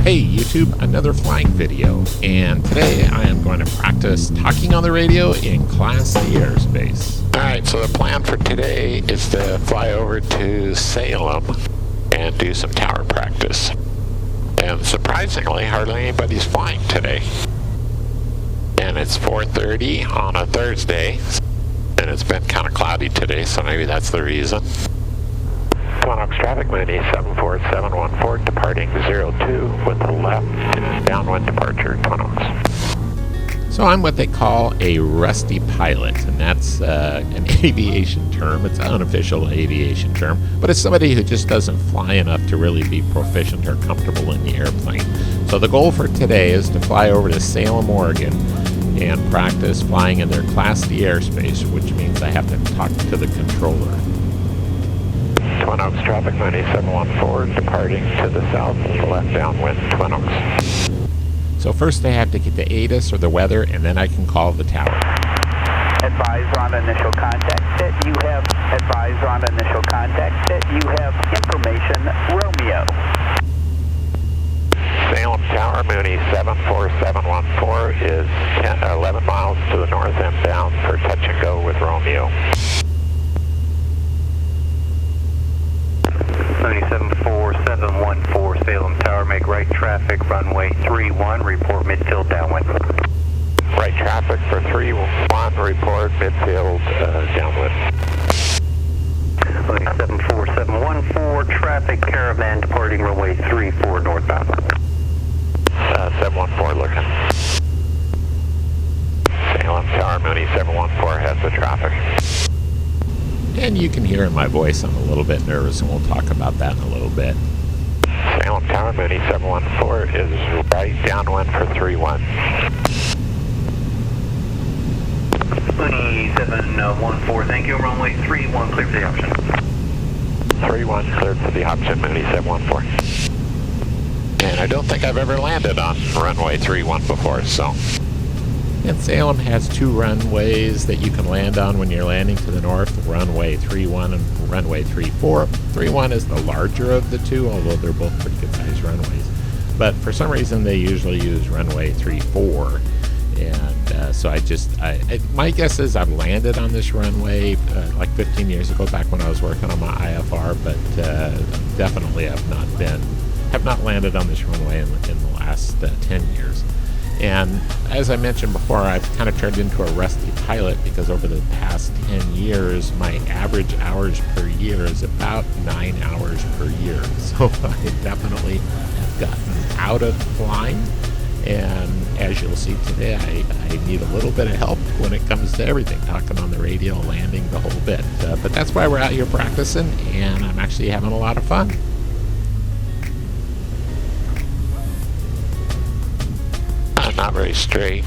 Hey YouTube, another flying video, and today I am going to practice talking on the radio in Class C airspace. Alright, so the plan for today is to fly over to Salem and do some tower practice. And surprisingly, hardly anybody's flying today. And it's 4:30 on a Thursday, and it's been kind of cloudy today, so maybe that's the reason. Twin Oaks traffic, Mooney 74714, departing 02 with a left downwind departure, Twin Oaks. So I'm what they call a rusty pilot, and that's an aviation term. It's an unofficial aviation term, but it's somebody who just doesn't fly enough to really be proficient or comfortable in the airplane. So the goal for today is to fly over to Salem, Oregon, and practice flying in their Class D airspace, which means I have to talk to the controller. Twin Oaks traffic, Mooney 714, departing to the south, left downwind, Twin Oaks. So first I have to get the ATIS or the weather, and then I can call the tower. Advise on initial contact that you have, advise on initial contact that you have information, Romeo. Salem Tower, Mooney 74714 is 11 miles to the north and bound for touch and go with Romeo. Mooney 74714, Salem Tower, make right traffic, runway 31, report midfield downwind. Right traffic for 31, report midfield downwind. Mooney 74714, traffic caravan departing runway 34 northbound. 714 looking. Salem Tower, Mooney 714 has the traffic. And you can hear in my voice I'm a little bit nervous, and we'll talk about that in a little bit. Salem Tower, Mooney 714 is right downwind for 31. Mooney 714, thank you, runway 31, clear for the option. 31 cleared for the option, Mooney 714. And I don't think I've ever landed on runway 31 before, so. And Salem has two runways that you can land on when you're landing to the north, runway 31 and runway 34. 31 is the larger of the two, although they're both pretty good sized runways. But for some reason they usually use runway 34. And so my guess is I've landed on this runway like 15 years ago, back when I was working on my IFR, but definitely have not landed on this runway in the last 10 years. And as I mentioned before, I've kind of turned into a rusty pilot because over the past 10 years, my average hours per year is about 9 hours per year. So I definitely have gotten out of flying. And as you'll see today, I need a little bit of help when it comes to everything, talking on the radio, landing, the whole bit. But that's why we're out here practicing, and I'm actually having a lot of fun. Not very straight.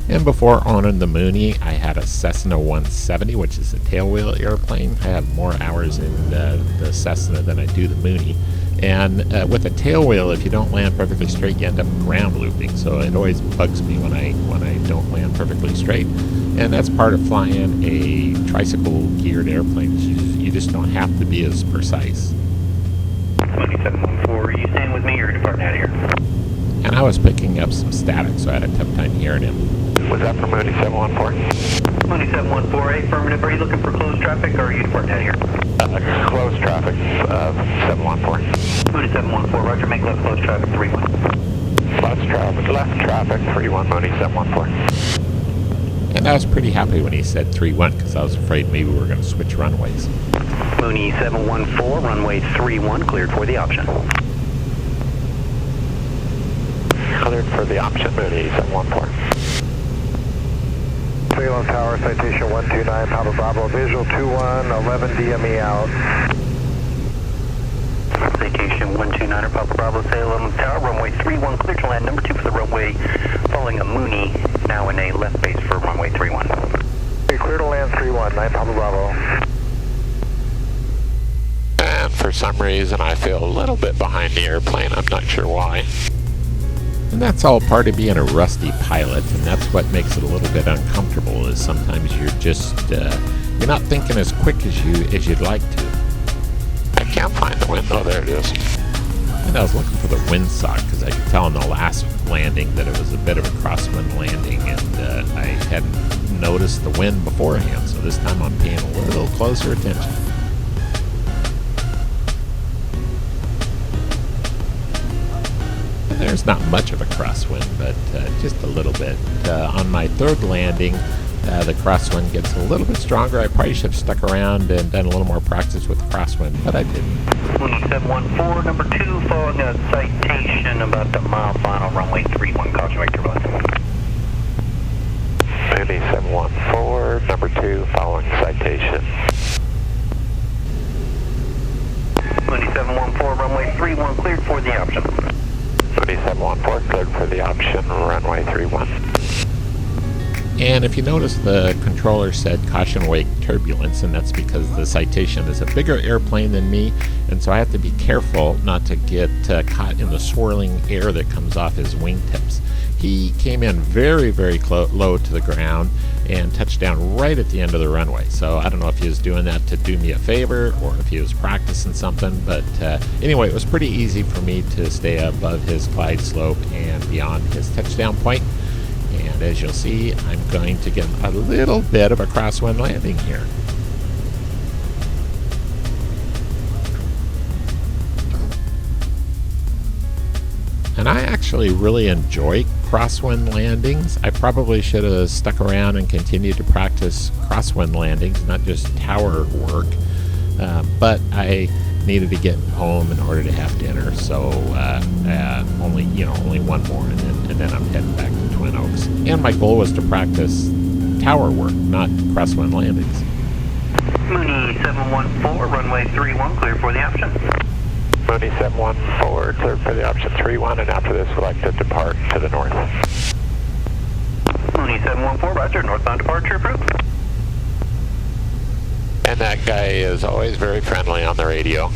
And before owning the Mooney, I had a Cessna 170, which is a tailwheel airplane. I have more hours in the Cessna than I do the Mooney. And with a tailwheel, if you don't land perfectly straight, you end up ground looping. So it always bugs me when I don't land perfectly straight. And that's part of flying a tricycle geared airplane. You just don't have to be as precise. Mooney 714, are you staying with me or departing out of here? And I was picking up some static, so I had a tough time hearing him. Was that for Mooney 714? Mooney 714, affirmative. Are you looking for closed traffic or are you departing out of here? Close traffic, 714. Mooney 714, roger, make left closed traffic 31. Left traffic 31, Mooney 714. And I was pretty happy when he said 31 because I was afraid maybe we were going to switch runways. Mooney 714, runway 31, cleared for the option. Cleared for the option, Mooney 714. Salem Tower, citation 129, Papa Bravo, visual 21, 11 DME out. Citation 129, Papa Bravo, Salem Tower, runway 31, clear to land, number 2 for the runway, following a Mooney, now in a left base for runway 31. Okay, clear to land 31, 9 Papa Bravo. And for some reason I feel a little bit behind the airplane, I'm not sure why. And that's all part of being a rusty pilot, and that's what makes it a little bit uncomfortable, is sometimes you're just, you're not thinking as quick as you'd like to. I can't find the window, there it is. And I was looking for the windsock because I could tell in the last landing that it was a bit of a crosswind landing, and I hadn't noticed the wind beforehand, so this time I'm paying a little closer attention. And there's not much of a crosswind, but just a little bit. On my third landing, the crosswind gets a little bit stronger. I probably should have stuck around and done a little more practice with the crosswind, but I didn't. Mooney 714, number 2, following a citation about the mile final, runway 31, caution wake turbulence. Mooney 714, number 2, following citation. Mooney 714, runway 31, cleared for the option. Mooney 714, cleared for the option, runway 31. And if you notice, the controller said caution wake turbulence, and that's because the Citation is a bigger airplane than me, and so I have to be careful not to get caught in the swirling air that comes off his wingtips. He came in very, very low to the ground and touched down right at the end of the runway. So I don't know if he was doing that to do me a favor or if he was practicing something, but anyway, it was pretty easy for me to stay above his glide slope and beyond his touchdown point. And as you'll see, I'm going to get a little bit of a crosswind landing here. And I actually really enjoy crosswind landings. I probably should have stuck around and continued to practice crosswind landings, not just tower work. But I needed to get home in order to have dinner, so only one more, and then I'm heading back to Twin Oaks. And my goal was to practice tower work, not crosswind landings. Mooney 714, runway 31, clear for the option. Mooney 714, cleared for the option 31, and after this we'd like to depart to the north. Mooney 714, roger, northbound departure approved. And that guy is always very friendly on the radio.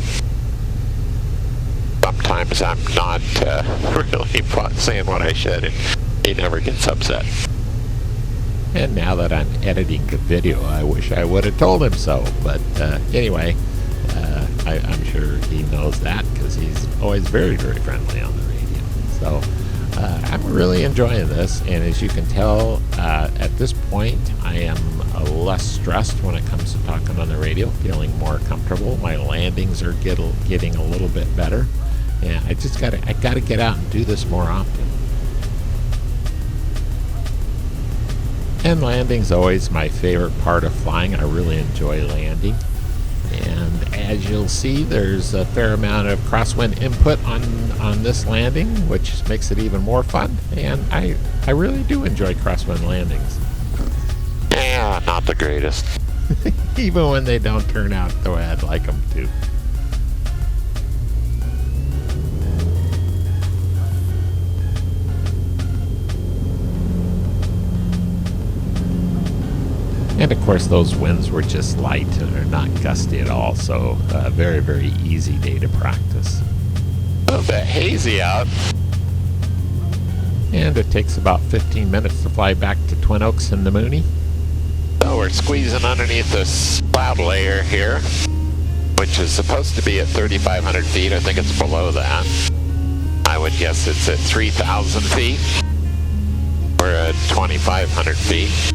Sometimes I'm not really saying what I should, and he never gets upset. And now that I'm editing the video, I wish I would have told him so. But anyway, I'm sure he knows that because he's always very, very friendly on the radio. So I'm really enjoying this, and as you can tell, at this point, I am less stressed when it comes to talking on the radio, feeling more comfortable. My landings are getting a little bit better, and I gotta get out and do this more often. And landing's always my favorite part of flying. I really enjoy landing. And as you'll see, there's a fair amount of crosswind input on this landing, which makes it even more fun. And I really do enjoy crosswind landings. Yeah, not the greatest. Even when they don't turn out the way I'd like them to. And of course those winds were just light and they're not gusty at all, so a very, very easy day to practice. A little bit hazy out. And it takes about 15 minutes to fly back to Twin Oaks and the Mooney. So we're squeezing underneath this cloud layer here, which is supposed to be at 3,500 feet. I think it's below that. I would guess it's at 3,000 feet. We're at 2,500 feet.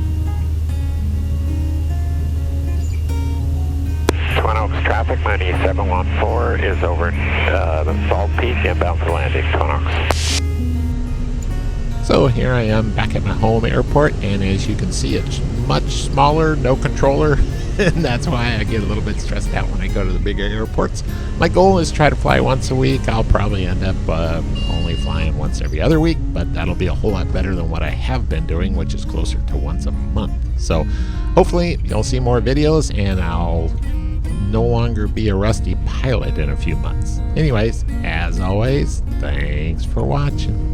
Twin Oaks traffic, Mooney 714 is over the Salt Peak, inbound for landing, Twin Oaks. So here I am back at my home airport, and as you can see, it's much smaller, no controller, and that's why I get a little bit stressed out when I go to the bigger airports. My goal is to try to fly once a week. I'll probably end up only flying once every other week, but that'll be a whole lot better than what I have been doing, which is closer to once a month. So hopefully you'll see more videos, and I'll no longer be a rusty pilot in a few months. Anyways, as always, thanks for watching.